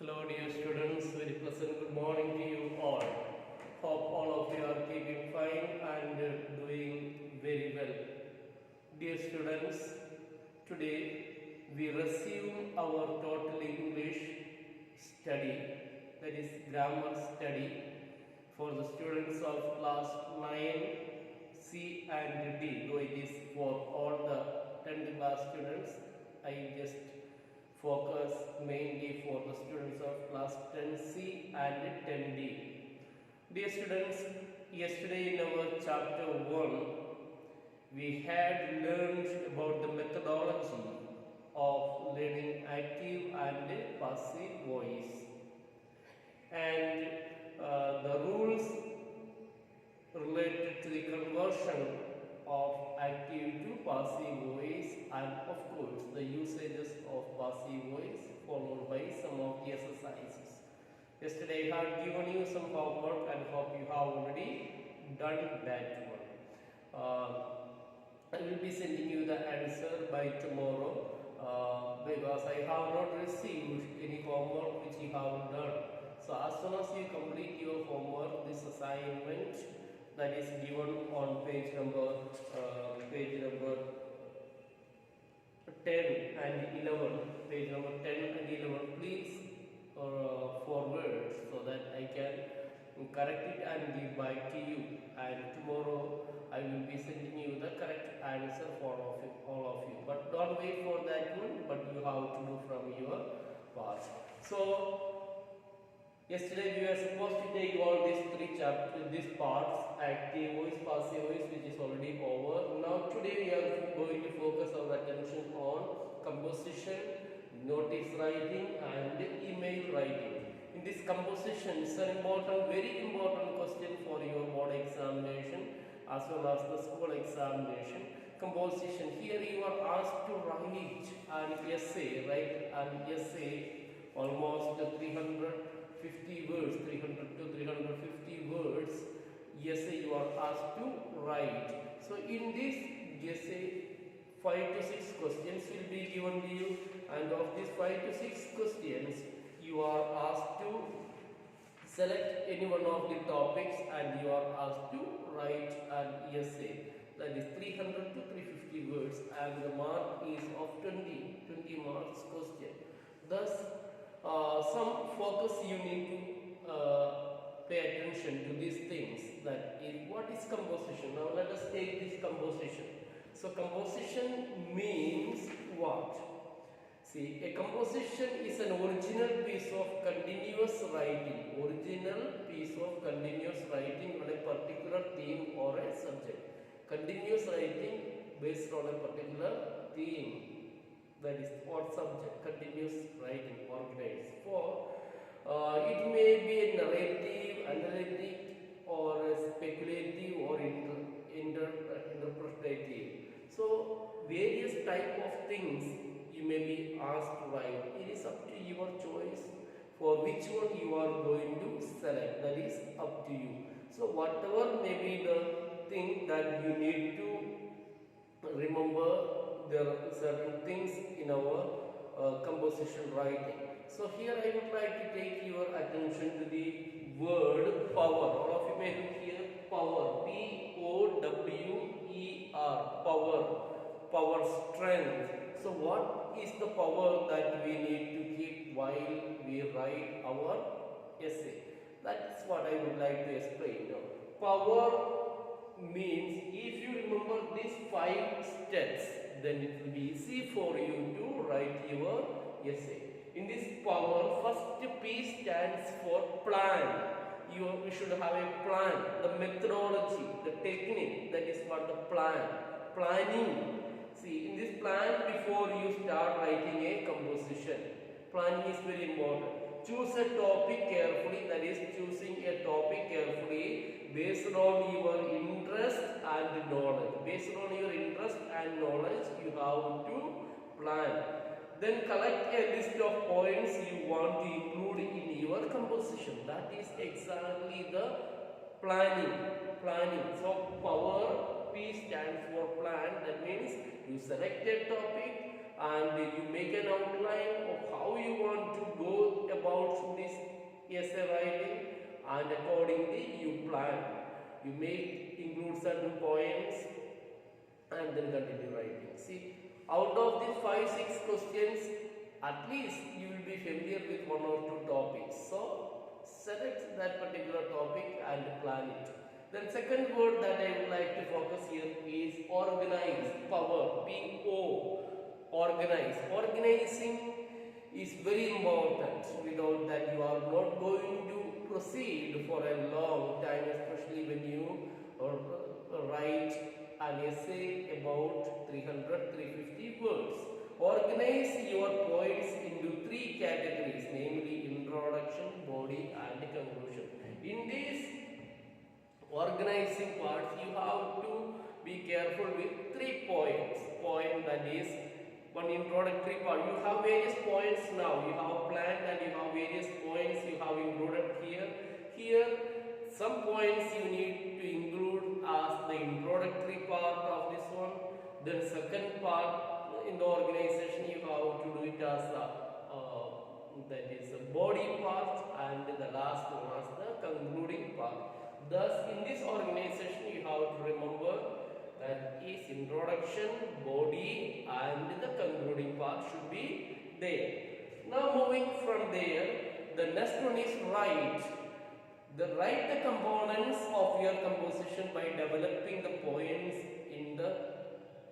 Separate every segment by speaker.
Speaker 1: Hello dear students, very pleasant good morning to you all. Hope all of you are keeping fine and doing very well. Dear students, today we resume our total English study, that is grammar study for the students of class 9, C and D. Though it is for all the 10th class students, I just focus mainly for the students of class 10C and 10D. Dear students, yesterday in our chapter 1, we had learned about the methodology of learning active and passive voice and the rules related to the conversion of active to passive voice, and of course the usages of passive voice, followed by some of the exercises. Yesterday I had given you some homework and hope you have already done that one. I will be sending you the answer by tomorrow because I have not received any homework which you have done. So as soon as you complete your homework, this assignment that is given on page number 10 and 11, page number 10 and 11, please forward so that I can correct it and give back to you, and tomorrow I will be sending you the correct answer for all of you. But don't wait for that one, but you have to do from your part. So yesterday we were supposed to take all these three chapters, these parts, active voice, passive voice, which is already over. Now today we are going to focus our attention on composition, notice writing and email writing. In this composition, it's an important, very important question for your board examination as well as the school examination. Composition, here you are asked to write an essay, almost 350 words, 300 to 350 words essay you are asked to write. So in this essay, 5 to 6 questions will be given to you, and of these 5 to 6 questions you are asked to select any one of the topics and you are asked to write an essay, that is 300 to 350 words, and the mark is of 20 marks question. Thus some focus you need to pay attention to these things, that is what is composition. Now let us take this composition. So composition means what? See, a composition is an original piece of continuous writing, on a particular theme or a subject. Continuous writing based on a particular theme, that is what subject, continuous writing organized for. It may be a narrative, analytic, or speculative, or interpretative. So various type of things you may be asked to write. It is up to your choice for which one you are going to select. That is up to you. So whatever may be the thing that you need to remember, there are certain things in our composition writing. So here I would like to take your attention to the word power. All of you may look here, power, P-O-W-E-R, power, strength. So what is the power that we need to keep while we write our essay? That is what I would like to explain now. Power means, if you remember these 5 steps, then it will be easy for you to write your essay. In this power, first P stands for plan. You should have a plan, the methodology, the technique, that is what the plan, planning. See, in this plan, before you start writing a composition, planning is very important. Choose a topic carefully, that is choosing a topic carefully based on your interest and knowledge. Based on your interest and knowledge, you have to plan. Then collect a list of points you want to include in your composition. That is exactly the planning. So power, P stands for plan. That means you select a topic and you make an outline of how you want to go about and accordingly you plan. You may include certain points and then continue writing. See, out of these 5-6 questions, at least you will be familiar with one or two topics. So select that particular topic and plan it. Then second word that I would like to focus here is organize. Power, P-O, organize. Organizing is very important. Without that you are not going to proceed for a long time, especially when you write an essay about 300-350 words. Organize your points into 3 categories, namely introduction, body and conclusion. In this organizing part, you have to be careful with 3 points. Point, that is one introductory part. You have various points now. You have planned and you have various points you have included here. Here, some points you need to include as the introductory part of this one. Then second part in the organization you have to do it as that is a body part, and the last one as the concluding part. Thus, in this organization you have to remember that is introduction, body and the concluding part should be there. Now moving from there, the next one is write. Write the components of your composition by developing the points in the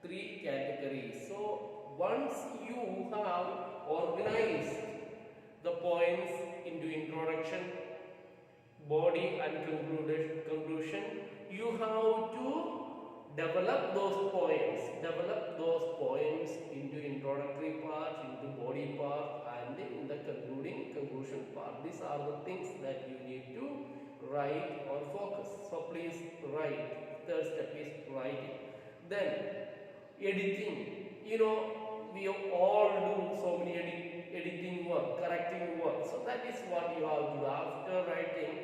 Speaker 1: 3 categories. So once you have organized the points into introduction, body and conclusion, you have to develop those points into introductory part, into body part and in the conclusion part. These are the things that you need to write or focus. So please write. Third step is writing. Then editing. You know, we all do so many editing work, correcting work. So that is what you have to do. After writing,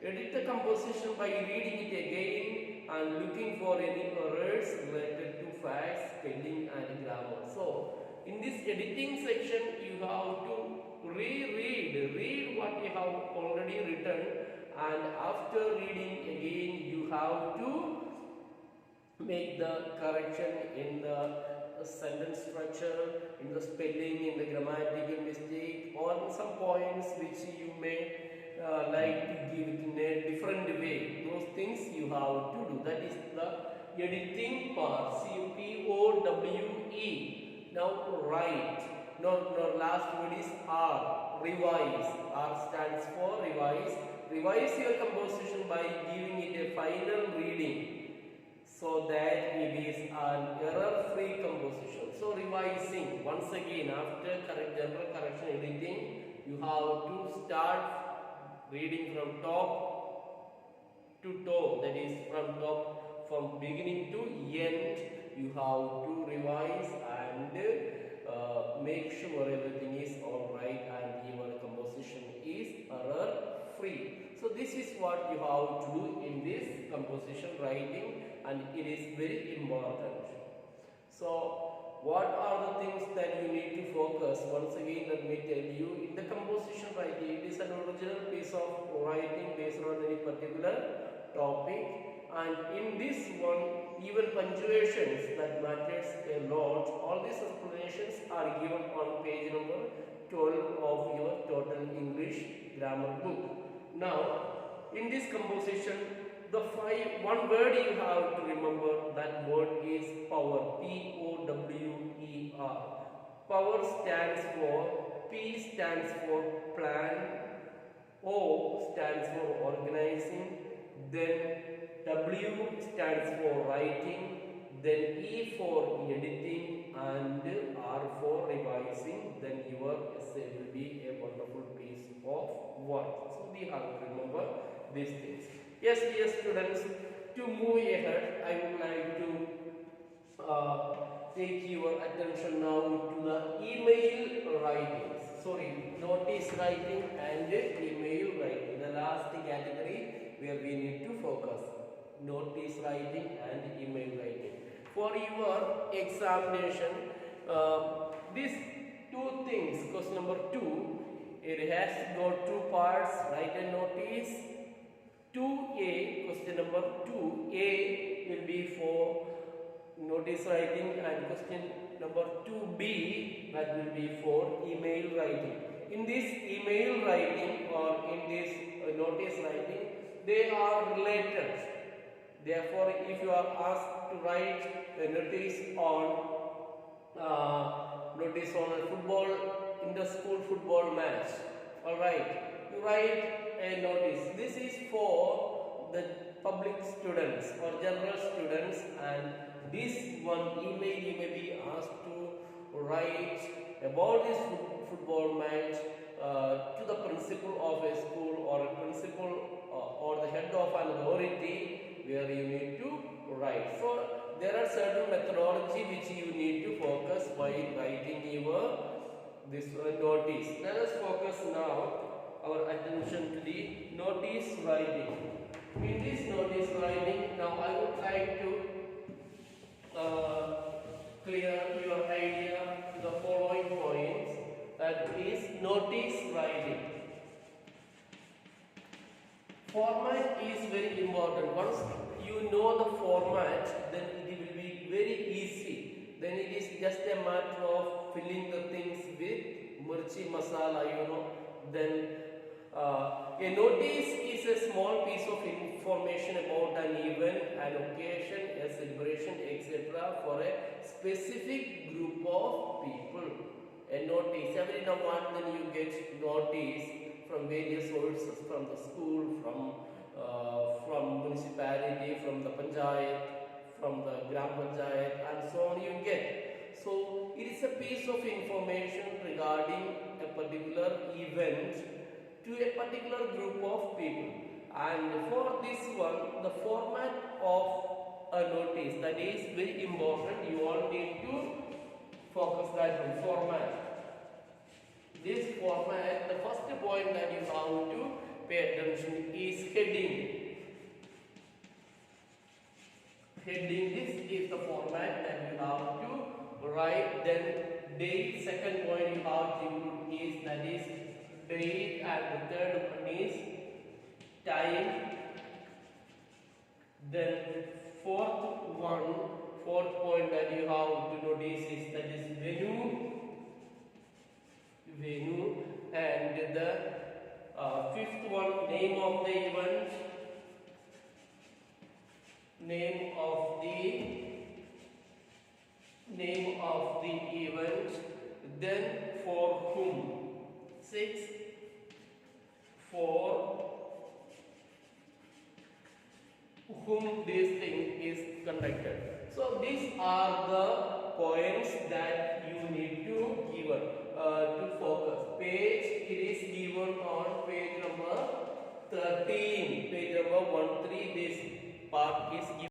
Speaker 1: edit the composition by reading it again and looking for any errors related to facts, spelling and grammar. So in this editing section you have to read what you have already written, and after reading again you have to make the correction in the sentence structure, in the spelling, in the grammatical mistake, or some points which you may like to give it in a different way. Those things you have to do. That is the editing part. C-O-W-E. Now write. No, last word is R. Revise. R stands for revise. Revise your composition by giving it a final reading, so that it is an error-free composition. So revising, once again, after general correction editing, you have to start reading from top to toe, that is from beginning to end. You have to revise and make sure everything is alright and your composition is error-free. So this is what you have to do in this composition writing, and it is very important. So what are the things that you need to focus? Once again, let me tell you, in the composition writing, it is an original piece of writing based on any particular topic, and in this one, even punctuations that matters a lot. All these explanations are given on page number 12 of your total English grammar book. Now, in this composition, one word you have to remember, that word is power. P-O-W-E-R. Power stands for, P stands for plan, O stands for organizing, then W stands for writing, then E for editing and R for revising. Then your essay will be a wonderful piece of work. So we have to remember these things. Yes, dear students, to move ahead, I would like to take your attention now to the email writings. Sorry, notice writing and email writing. The last category where we need to focus. Notice writing and email writing. For your examination, these two things, question number 2, it has got 2 parts, write a notice 2A, question number 2A will be for notice writing, and question number 2B, that will be for email writing. In this email writing or in this notice writing, they are related. Therefore, if you are asked to write a notice on a football, inter-school football match, alright, you write a notice. This is for the public students or general students, and this one email you may be asked to write about this football match to the principal of a school or a principal or the head of an authority, where you need to write. So there are certain methodology which you need to focus while writing your this notice. Let us focus now our attention to the notice writing. In this notice writing, now I would like to clear your idea to the following points. That is notice writing. Format is very important. Once you know the format, then it will be very easy. Then it is just a matter of filling the things with mirchi masala, Then a notice is a small piece of information about an event, an occasion, a celebration, etc. for a specific group of people. A notice, every now and then you get notice from various sources, from the school, from municipality, from the panchayat, from the gram panchayat, and so on you get. So it is a piece of information regarding a particular event to a particular group of people. And for this one, the format of a notice, that is very important. You all need to focus that on format. This format, the first point that you have to pay attention is heading. Heading, this is the format that you have to write. Then date, second point you have to include is, that is date, and the third one is time. Then fourth point that you have to notice is, that is venue, and the fifth one, name of the event, name of the event, then for whom. 6, for whom this thing is conducted. So these are the points that you need to give to focus. Page, it is given on page number 13, page number 13. This part is given